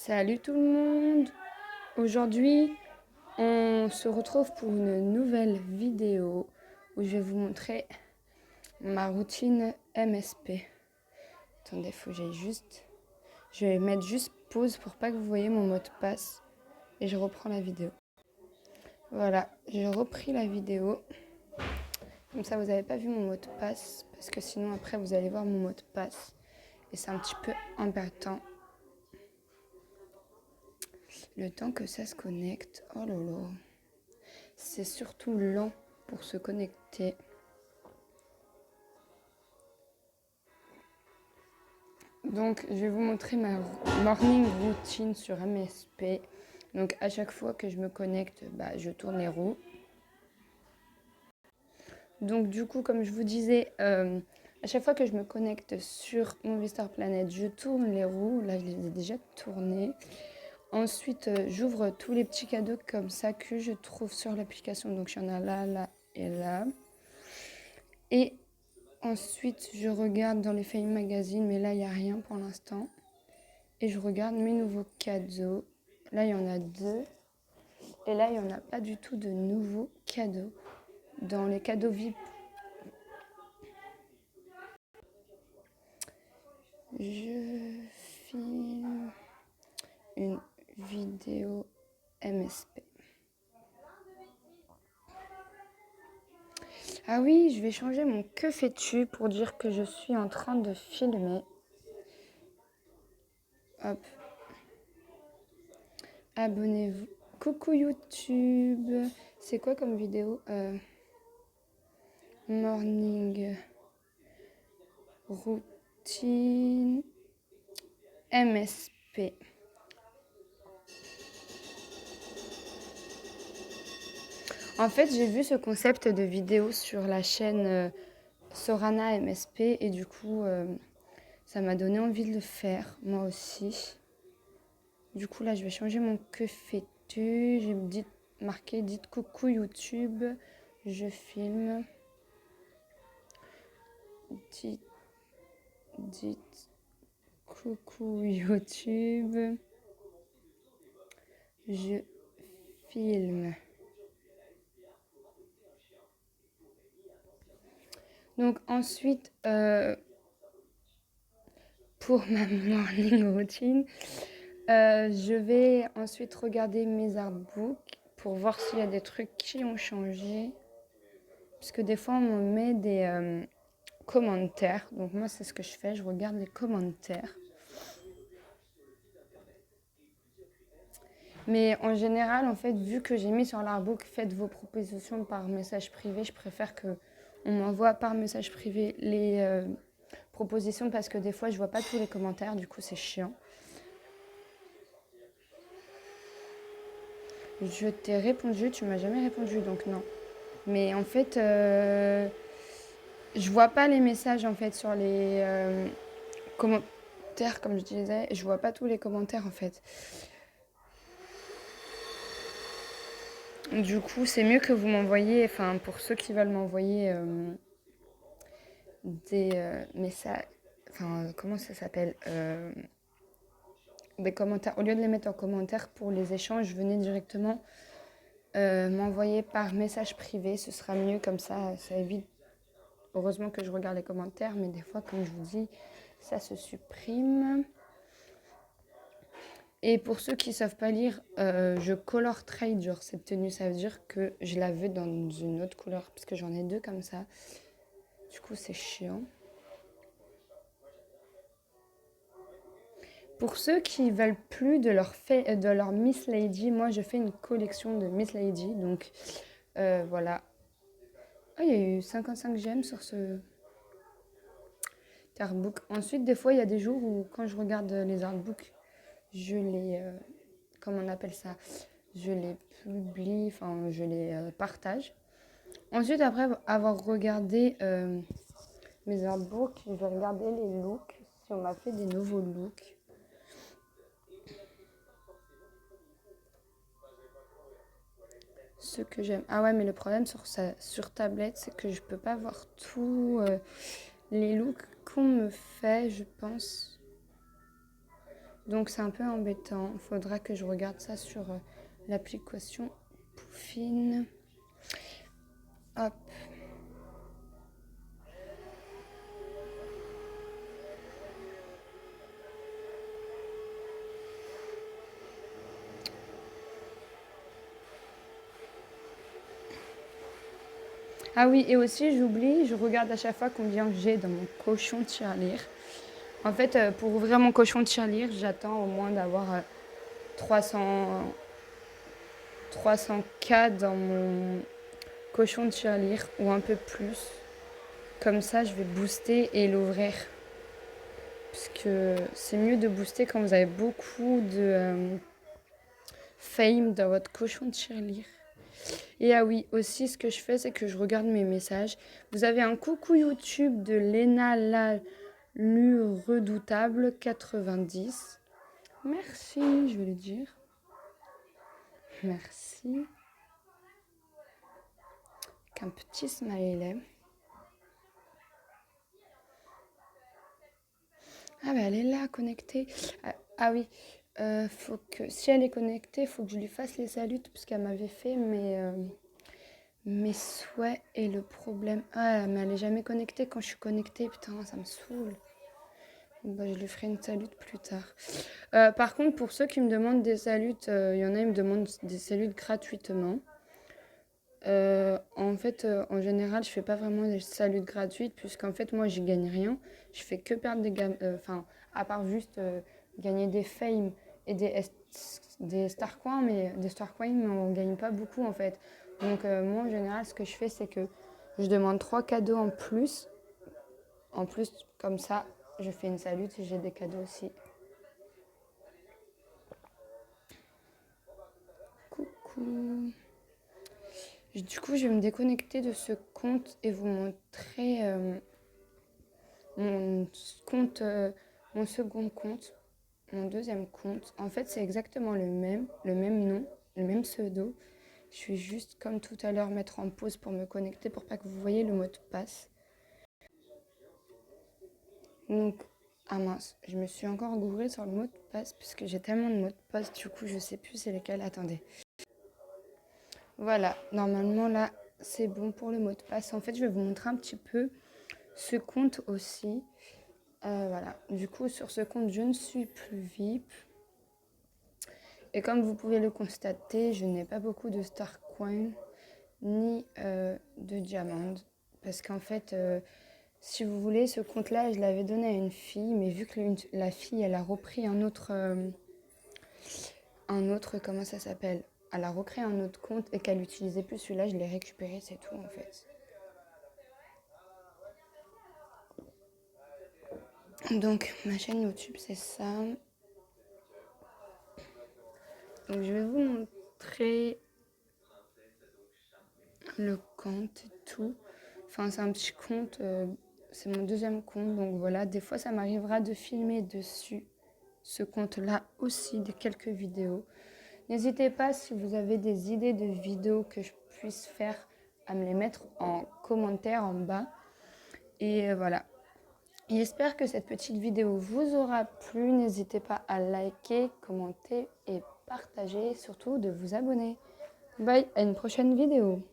Salut tout le monde! Aujourd'hui, on se retrouve pour une nouvelle vidéo où je vais vous montrer ma routine MSP. Attendez, faut que j'aille juste... Je vais mettre juste pause pour pas que vous voyez mon mot de passe et je reprends la vidéo. Voilà, j'ai repris la vidéo. Comme ça, vous n'avez pas vu mon mot de passe parce que sinon après vous allez voir mon mot de passe et c'est un petit peu embêtant. Le temps que ça se connecte, oh là là, c'est surtout lent pour se connecter. Donc, je vais vous montrer ma morning routine sur MSP. Donc, à chaque fois que je me connecte, je tourne les roues. Donc, du coup, comme je vous disais, à chaque fois que je me connecte sur Movie Star Planet, je tourne les roues. Là, je les ai déjà tournées. Ensuite, j'ouvre tous les petits cadeaux comme ça que je trouve sur l'application. Donc, il y en a là, là et là. Et ensuite, je regarde dans les Fail Magazine, mais là, il n'y a rien pour l'instant. Et je regarde mes nouveaux cadeaux. Là, il y en a 2. Et là, il n'y en a pas du tout de nouveaux cadeaux. Dans les cadeaux VIP, je filme une vidéo MSP. Ah oui, je vais changer mon que fais-tu pour dire que je suis en train de filmer. Hop. Abonnez-vous. Coucou YouTube. C'est quoi comme vidéo Morning routine MSP. En fait, j'ai vu ce concept de vidéo sur la chaîne Sorana MSP et du coup, ça m'a donné envie de le faire, moi aussi. Du coup, là, je vais changer mon que fais-tu. J'ai marqué dites coucou YouTube, je filme. Dites coucou YouTube, je filme. Donc ensuite, pour ma morning routine, je vais ensuite regarder mes artbooks pour voir s'il y a des trucs qui ont changé. Parce que des fois, on me met des commentaires. Donc moi, c'est ce que je fais, je regarde les commentaires. Mais en général, en fait, vu que j'ai mis sur l'artbook, faites vos propositions par message privé, je préfère qu'on m'envoie par message privé les propositions parce que des fois, je vois pas tous les commentaires, du coup, c'est chiant. Je t'ai répondu, tu m'as jamais répondu, donc non. Mais en fait, je vois pas les messages en fait sur les commentaires, comme je disais. Je vois pas tous les commentaires en fait. Du coup, c'est mieux que vous m'envoyiez, enfin pour ceux qui veulent m'envoyer des messages, enfin comment ça s'appelle des commentaires. Au lieu de les mettre en commentaire pour les échanges, venez directement m'envoyer par message privé. Ce sera mieux comme ça évite. Heureusement que je regarde les commentaires, mais des fois, comme je vous dis, ça se supprime. Et pour ceux qui ne savent pas lire, je color trade, genre cette tenue, ça veut dire que je la veux dans une autre couleur, parce que j'en ai 2 comme ça. Du coup, c'est chiant. Pour ceux qui veulent plus de leur Miss Lady, moi je fais une collection de Miss Lady, donc voilà. Ah, il y a eu 55 j'aime sur ce artbook. Ensuite, des fois, il y a des jours où quand je regarde les artbooks, je les... comment on appelle ça? Je les publie, enfin je les partage. Ensuite, après avoir regardé mes artbooks, je vais regarder les looks, si on m'a fait des nouveaux looks. Ce que j'aime. Ah ouais, mais le problème sur tablette, c'est que je peux pas voir tous les looks qu'on me fait, je pense. Donc c'est un peu embêtant. Il faudra que je regarde ça sur l'application Poufine. Hop. Ah oui, et aussi j'oublie, je regarde à chaque fois combien j'ai dans mon cochon tirelire. En fait, pour ouvrir mon cochon tirelire, j'attends au moins d'avoir 300, 300K dans mon cochon tirelire ou un peu plus. Comme ça, je vais booster et l'ouvrir. Parce que c'est mieux de booster quand vous avez beaucoup de fame dans votre cochon tirelire. Et ah oui, aussi ce que je fais, c'est que je regarde mes messages. Vous avez un coucou YouTube de Léna Lalu Redoutable 90. Merci, je vais le dire. Merci. Qu'un petit smiley. Ah bah elle est là, connectée. Ah oui, faut que si elle est connectée, il faut que je lui fasse les saluts parce qu'elle m'avait fait mes souhaits et le problème. Ah mais elle est jamais connectée quand je suis connectée, putain ça me saoule. Bah, je lui ferai une salute plus tard. Par contre, pour ceux qui me demandent des saluts, il y en a qui me demandent des saluts gratuitement. En fait, en général, je fais pas vraiment des saluts gratuites puisqu'en fait, moi, j'y gagne rien. Je fais que perdre des gammes, enfin, à part juste gagner des fame et des star coins, mais des star coins, mais on gagne pas beaucoup en fait. Donc, moi, en général, ce que je fais, c'est que je demande 3 cadeaux en plus. En plus, comme ça, je fais une salute et j'ai des cadeaux aussi. Coucou. Du coup, je vais me déconnecter de ce compte et vous montrer mon compte, mon second compte, mon deuxième compte. En fait, c'est exactement le même nom, le même pseudo. Je vais juste, comme tout à l'heure, mettre en pause pour me connecter pour pas que vous voyez le mot de passe. Donc, ah mince, je me suis encore gourée sur le mot de passe puisque j'ai tellement de mots de passe, du coup, je sais plus c'est lesquels. Attendez. Voilà, normalement là, c'est bon pour le mot de passe. En fait, je vais vous montrer un petit peu ce compte aussi. Voilà, du coup, sur ce compte, je ne suis plus VIP. Et comme vous pouvez le constater, je n'ai pas beaucoup de Star Coin ni de Diamond. Parce qu'en fait, si vous voulez, ce compte-là, je l'avais donné à une fille, mais vu que la fille, elle a repris un autre, comment ça s'appelle? Elle a recréé un autre compte et qu'elle n'utilisait plus celui-là, je l'ai récupéré, c'est tout en fait. Donc, ma chaîne YouTube, c'est ça. Donc, je vais vous montrer le compte et tout. Enfin, c'est un petit compte, c'est mon deuxième compte. Donc voilà, des fois, ça m'arrivera de filmer dessus ce compte-là aussi, de quelques vidéos. N'hésitez pas, si vous avez des idées de vidéos que je puisse faire, à me les mettre en commentaire en bas. Et voilà. Et j'espère que cette petite vidéo vous aura plu. N'hésitez pas à liker, commenter et partager. Et surtout de vous abonner. Bye, à une prochaine vidéo.